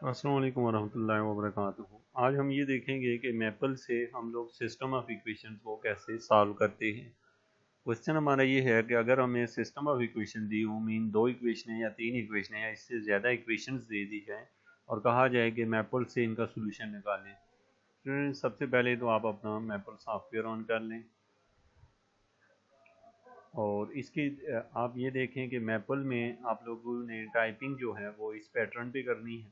अस्सलाम वालेकुम वरहमतुल्लाहि वबरकातुहू। आज हम ये देखेंगे कि मैपल से हम लोग सिस्टम ऑफ इक्वेशंस को कैसे सॉल्व करते हैं। क्वेश्चन हमारा ये है कि अगर हमें सिस्टम ऑफ इक्वेशन दी हो, मीन दो इक्वेशनें या तीन इक्वेशनें या इससे ज़्यादा इक्वेशंस दे दी जाए और कहा जाए कि मैपल से इनका सोल्यूशन निकालें। स्टूडेंट, सबसे पहले तो आप अपना मैपल सॉफ्टवेयर ऑन कर लें और इसकी आप ये देखें कि मैपल में आप लोगों ने टाइपिंग जो है वो इस पैटर्न पे करनी है।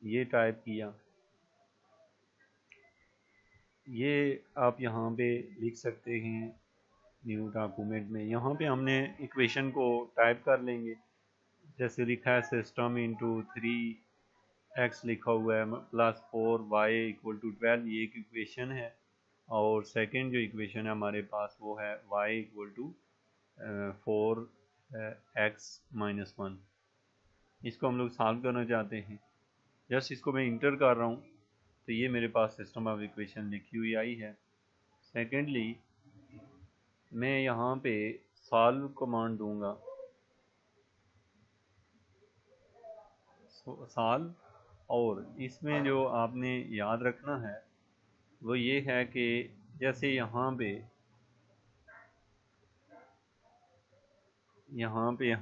ये टाइप किया, ये आप यहाँ पे लिख सकते हैं न्यू डॉक्यूमेंट में। यहाँ पे हमने इक्वेशन को टाइप कर लेंगे, जैसे लिखा है सिस्टम इंटू 3x लिखा हुआ है प्लस 4y इक्वल टू 12, ये एक इक्वेशन है। और सेकंड जो इक्वेशन है हमारे पास वो है y इक्वल टू 4x-1। इसको हम लोग सॉल्व करना चाहते हैं। जस्ट इसको मैं इंटर कर रहा हूँ तो ये मेरे पास सिस्टम ऑफ इक्वेशन लिखी हुई आई है। सेकेंडली मैं यहाँ पे सॉल्व कमांड दूंगा, सॉल्व। और इसमें जो आपने याद रखना है वो ये है कि जैसे यहाँ पे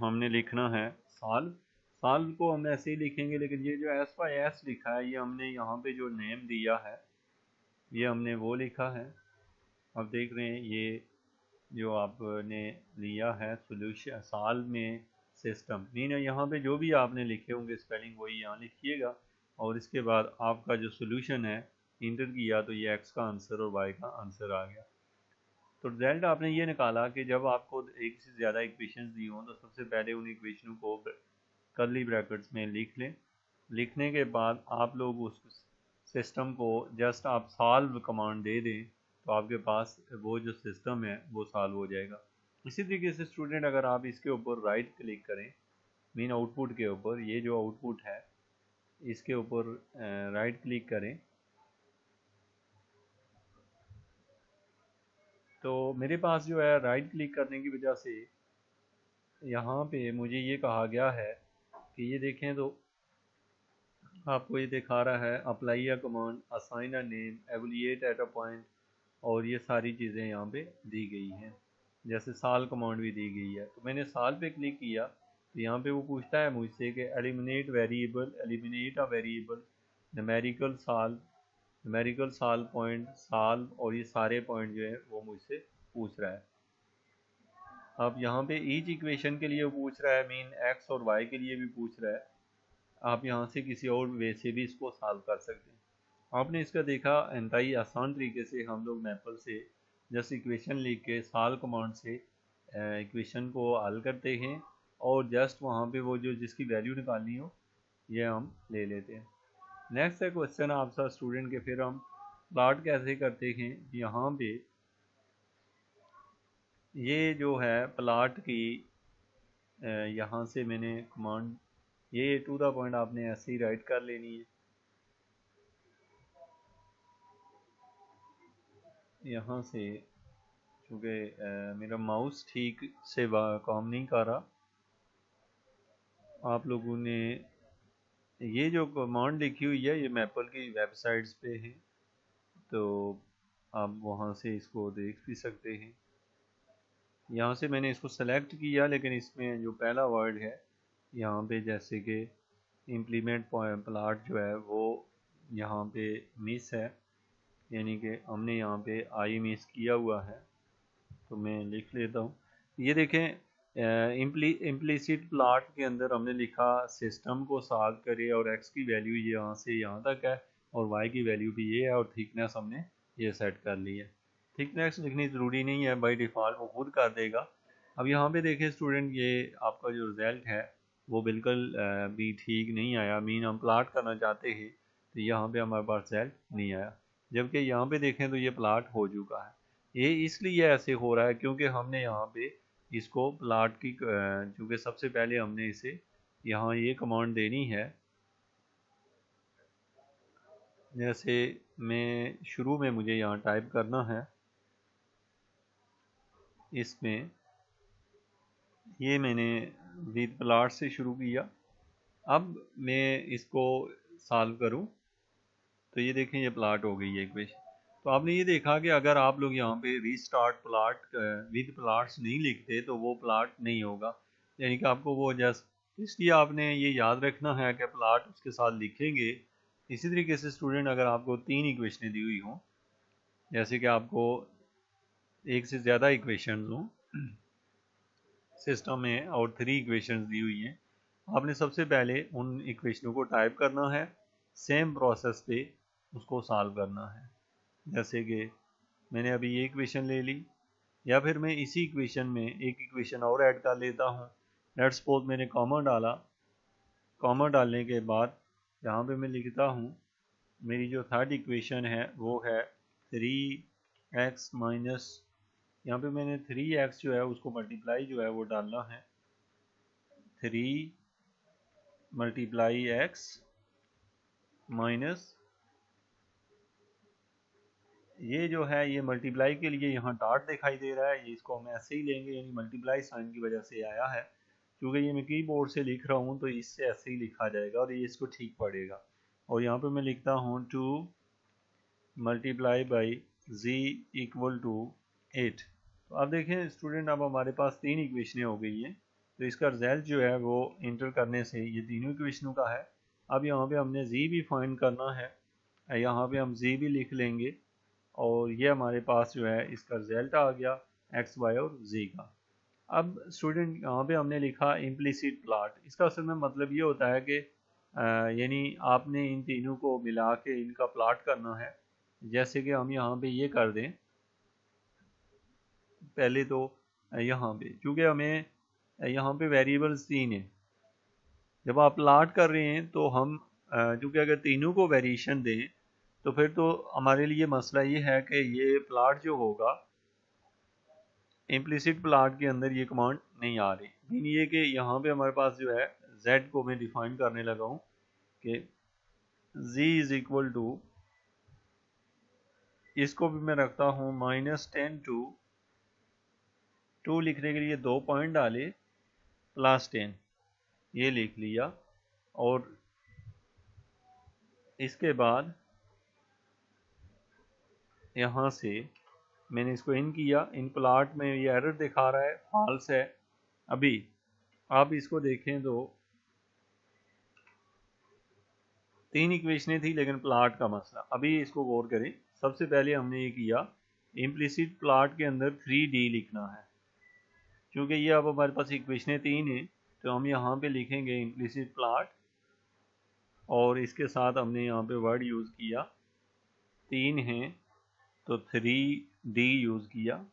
हमने लिखना है सॉल्व। सॉल्व को हम ऐसे ही लिखेंगे, लेकिन ये जो एस वाई एस लिखा है ये हमने यहाँ पे जो नेम दिया है ये हमने वो लिखा है। अब देख रहे हैं ये जो आपने लिया है सोल्यूशन सॉल्व में सिस्टम, मीन यहाँ पे जो भी आपने लिखे होंगे स्पेलिंग वही यहाँ लिखिएगा। और इसके बाद आपका जो सोल्यूशन है इंटर किया तो ये एक्स का आंसर और वाई का आंसर आ गया। तो रिजल्ट आपने ये निकाला कि जब आपको एक से ज़्यादा इक्वेशंस दी हों तो सबसे पहले उन इक्वेशनों को कर्ली ब्रैकेट्स में लिख लें। लिखने के बाद आप लोग उस सिस्टम को जस्ट आप सॉल्व कमांड दे दें तो आपके पास वो जो सिस्टम है वो सॉल्व हो जाएगा। इसी तरीके से स्टूडेंट, अगर आप इसके ऊपर राइट क्लिक करें, मीन आउटपुट के ऊपर, ये जो आउटपुट है इसके ऊपर राइट क्लिक करें तो मेरे पास जो है राइट क्लिक करने की वजह से यहाँ पे मुझे ये कहा गया है कि ये देखें तो आपको ये दिखा रहा है apply a command, assign a name, evaluate at a point, और ये सारी चीज़ें यहाँ पे दी गई हैं। जैसे साल कमांड भी दी गई है। तो मैंने साल पे क्लिक किया तो यहाँ पे वो पूछता है मुझसे कि eliminate variable, eliminate a variable, numerical साल, न्यूमेरिकल साल पॉइंट, साल, और ये सारे पॉइंट जो है वो मुझसे पूछ रहा है। अब यहाँ पे ईच इक्वेशन के लिए वो पूछ रहा है, मीन एक्स और वाई के लिए भी पूछ रहा है। आप यहाँ से किसी और वे से भी इसको सॉल्व कर सकते हैं। आपने इसका देखा इंतहाई आसान तरीके से हम लोग मैपल से जस्ट इक्वेशन लिख के साल कमांड से इक्वेशन को हल करते हैं और जस्ट वहाँ पे वो जो जिसकी वैल्यू निकालनी हो ये हम ले लेते हैं। नेक्स्ट है क्वेश्चन आपका स्टूडेंट के, फिर हम प्लॉट कैसे करते हैं। यहाँ पे ये जो है प्लॉट की यहाँ से मैंने कमांड, ये टू द पॉइंट आपने ऐसे ही राइट कर लेनी है। यहाँ से चूँकि मेरा माउस ठीक से काम नहीं कर रहा, आप लोगों ने ये जो कमांड लिखी हुई है ये मैपल की वेबसाइट्स पे है, तो आप वहाँ से इसको देख भी सकते हैं। यहाँ से मैंने इसको सेलेक्ट किया, लेकिन इसमें जो पहला वर्ड है यहाँ पे जैसे कि इम्प्लीमेंट प्लॉट जो है वो यहाँ पे मिस है, यानी कि हमने यहाँ पे आई मिस किया हुआ है। तो मैं लिख लेता हूँ। ये देखें इम्प्लीसिट प्लॉट के अंदर हमने लिखा सिस्टम को सॉल्व करे और एक्स की वैल्यू यहाँ से यहाँ तक है और वाई की वैल्यू भी ये है और थिकनेस हमने ये सेट कर ली है। थिकनेस लिखनी ज़रूरी नहीं है, बाय डिफ़ॉल्ट वो खुद कर देगा। अब यहाँ पे देखें स्टूडेंट, ये आपका जो रिज़ल्ट है वो बिल्कुल भी ठीक नहीं आया। मीन हम प्लॉट करना चाहते हैं तो यहाँ पे हमारे पास रिज़ल्ट नहीं आया, जबकि यहाँ पे देखें तो ये प्लॉट हो चुका है। ये इसलिए ऐसे हो रहा है क्योंकि हमने यहाँ पे इसको प्लॉट की चूँकि सबसे पहले हमने इसे यहाँ ये कमांड देनी है। जैसे मैं शुरू में मुझे यहाँ टाइप करना है, इसमें ये मैंने विद प्लॉट से शुरू किया अब मैं इसको सॉल्व करूं तो ये देखें ये प्लाट हो गई है इक्वेशन। तो आपने ये देखा कि अगर आप लोग यहाँ पे रीस्टार्ट प्लाट विद प्लाट्स नहीं लिखते तो वो प्लाट नहीं होगा, यानी कि आपको वो जस्ट, इसलिए आपने ये याद रखना है कि प्लाट उसके साथ लिखेंगे। इसी तरीके से स्टूडेंट अगर आपको 3 इक्वेशनें दी हुई हों, जैसे कि आपको एक से ज़्यादा इक्वेशंस हों सिस्टम में और 3 इक्वेशंस दी हुई हैं, आपने सबसे पहले उन इक्वेशनों को टाइप करना है, सेम प्रोसेस पे उसको सॉल्व करना है। जैसे कि मैंने अभी ये इक्वेशन ले ली, या फिर मैं इसी इक्वेशन में एक इक्वेशन और ऐड कर लेता हूँ। लेट्स सपोज मैंने कॉमन डाला, कॉमन डालने के बाद यहाँ पे मैं लिखता हूँ मेरी जो थर्ड इक्वेशन है वो है 3x माइनस, यहाँ पे मैंने 3x जो है उसको मल्टीप्लाई जो है वो डालना है, 3 मल्टीप्लाई x माइनस, ये जो है ये मल्टीप्लाई के लिए यहाँ डॉट दिखाई दे रहा है, ये इसको हम ऐसे ही लेंगे, यानी मल्टीप्लाई साइन की वजह से आया है। क्योंकि ये मैं कीबोर्ड से लिख रहा हूँ तो इससे ऐसे ही लिखा जाएगा और ये इसको ठीक पड़ेगा। और यहाँ पे मैं लिखता हूँ 2 multiply by z equal to 8। तो अब देखें स्टूडेंट, अब हमारे पास 3 इक्वेशनें हो गई हैं, तो इसका रिजल्ट जो है वो इंटर करने से ये तीनों इक्वेशनों का है। अब यहाँ पे हमने z भी फाइंड करना है, यहाँ पे हम z भी लिख लेंगे और ये हमारे पास जो है इसका रिजल्ट आ गया एक्स वाई और जी का। अब स्टूडेंट यहाँ पे हमने लिखा इम्प्लिसिट प्लाट, इसका असल में मतलब ये होता है कि यानी आपने इन तीनों को मिला के इनका प्लाट करना है। जैसे कि हम यहाँ पे ये कर दें, पहले तो यहाँ पे क्योंकि हमें यहाँ पे वेरिएबल्स 3 हैं, जब आप प्लाट कर रहे हैं तो हम क्योंकि अगर तीनों को वेरिएशन दें तो फिर तो हमारे लिए मसला ये है कि ये प्लाट जो होगा इम्प्लिसिट प्लाट के अंदर ये कमांड नहीं आ रही। मीन ये कि यहाँ पे हमारे पास जो है z को मैं डिफाइन करने लगा हूँ कि z इज इक्वल टू, इसको भी मैं रखता हूँ -10 टू 2 लिखने के लिए 2 पॉइंट डाले +10, ये लिख लिया। और इसके बाद यहाँ से मैंने इसको इन किया, इन प्लाट में ये एरर दिखा रहा है फॉल्स है। अभी आप इसको देखें तो 3 इक्वेशनें थी लेकिन प्लाट का मसला, अभी इसको गौर करें। सबसे पहले हमने ये किया इम्प्लिसिट प्लाट के अंदर 3D लिखना है, क्योंकि ये अब हमारे पास इक्वेशनें 3 हैं तो हम यहाँ पे लिखेंगे इम्प्लिसिट प्लाट और इसके साथ हमने यहाँ पे वर्ड यूज़ किया, 3 हैं तो 3D यूज़ किया।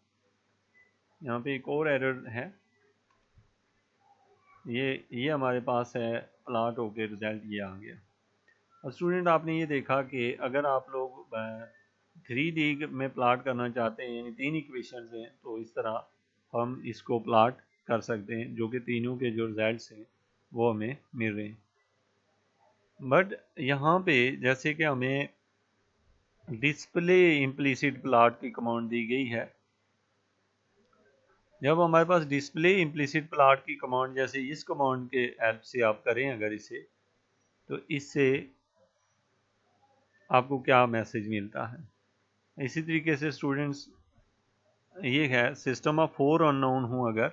यहाँ पे एक और एरर है, ये हमारे पास है प्लाट होके रिजल्ट ये आ गया। अब स्टूडेंट आपने ये देखा कि अगर आप लोग 3D में प्लाट करना चाहते हैं, यानी 3 इक्वेशंस हैं, तो इस तरह हम इसको प्लाट कर सकते हैं, जो कि तीनों के जो रिजल्ट्स हैं वो हमें मिल रहे हैं। बट यहाँ पे जैसे कि हमें डिस्प्ले इम्प्लिसिट प्लाट की कमांड दी गई है, जब हमारे पास डिस्प्ले इम्प्लिसिट प्लाट की कमांड जैसे इस कमांड के हेल्प से आप करें अगर इसे, तो इससे आपको क्या मैसेज मिलता है। इसी तरीके से स्टूडेंट्स ये है सिस्टम ऑफ 4 अननोन हूँ अगर,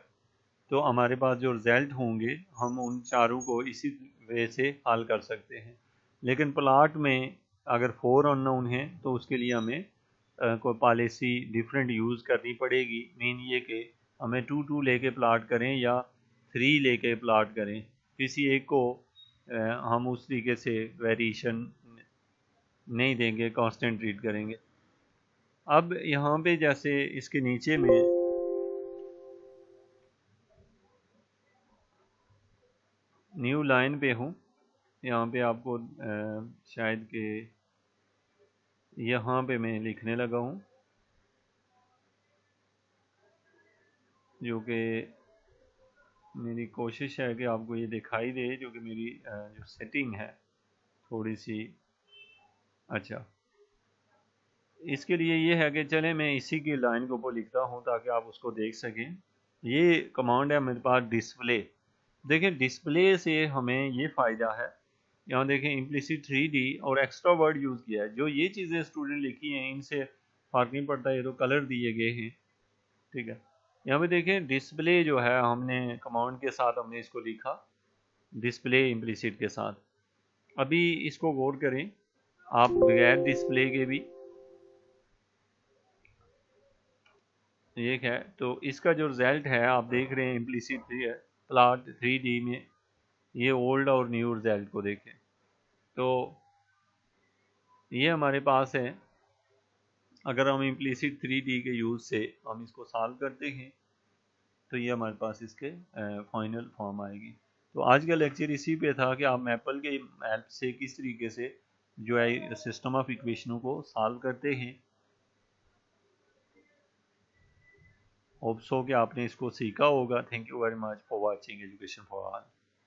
तो हमारे पास जो रिजल्ट होंगे हम उन चारों को इसी वे से हल कर सकते हैं। लेकिन प्लाट में अगर 4 अननोन हैं तो उसके लिए हमें कोई पॉलिसी डिफरेंट यूज़ करनी पड़ेगी। मीन ये कि हमें 2 लेके प्लाट करें या 3 लेके प्लाट करें, किसी एक को हम उस तरीके से वेरिएशन नहीं देंगे, कांस्टेंट ट्रीट करेंगे। अब यहाँ पे जैसे इसके नीचे में न्यू लाइन पे हूँ, यहाँ पे आपको शायद के यहाँ पे मैं लिखने लगा हूँ, जो कि मेरी कोशिश है कि आपको ये दिखाई दे, जो कि मेरी जो सेटिंग है थोड़ी सी। अच्छा, इसके लिए ये है कि चले मैं इसी की लाइन के ऊपर लिखता हूँ ताकि आप उसको देख सकें। ये कमांड है मेरे पास डिस्प्ले, देखें डिस्प्ले से हमें ये फ़ायदा है, यहाँ देखें इम्प्लिसिट 3D और एक्स्ट्रा वर्ड यूज़ किया है। जो ये चीज़ें स्टूडेंट लिखी हैं इनसे फ़र्क नहीं पड़ता, ये तो कलर दिए गए हैं, ठीक है। यहाँ पे देखें डिस्प्ले जो है हमने कमांड के साथ हमने इसको लिखा, डिस्प्ले इम्प्लिसिट के साथ। अभी इसको गौर करें, आप बगैर डिस्प्ले के भी एक है, तो इसका जो रिजल्ट है आप देख रहे हैं इम्प्लिसिट है प्लॉट 3D में, ये ओल्ड और न्यू रिजल्ट को देखें तो ये हमारे पास है। अगर हम इम्प्लिसिट 3D के यूज़ से हम इसको सॉल्व करते हैं तो ये हमारे पास इसके फाइनल फॉर्म आएगी। तो आज का लेक्चर इसी पे था कि आप मैपल के हेल्प से किस तरीके से जो है सिस्टम ऑफ इक्वेशनों को सॉल्व करते हैं। होप सो कि आपने इसको सीखा होगा। Thank you very much for watching education for all.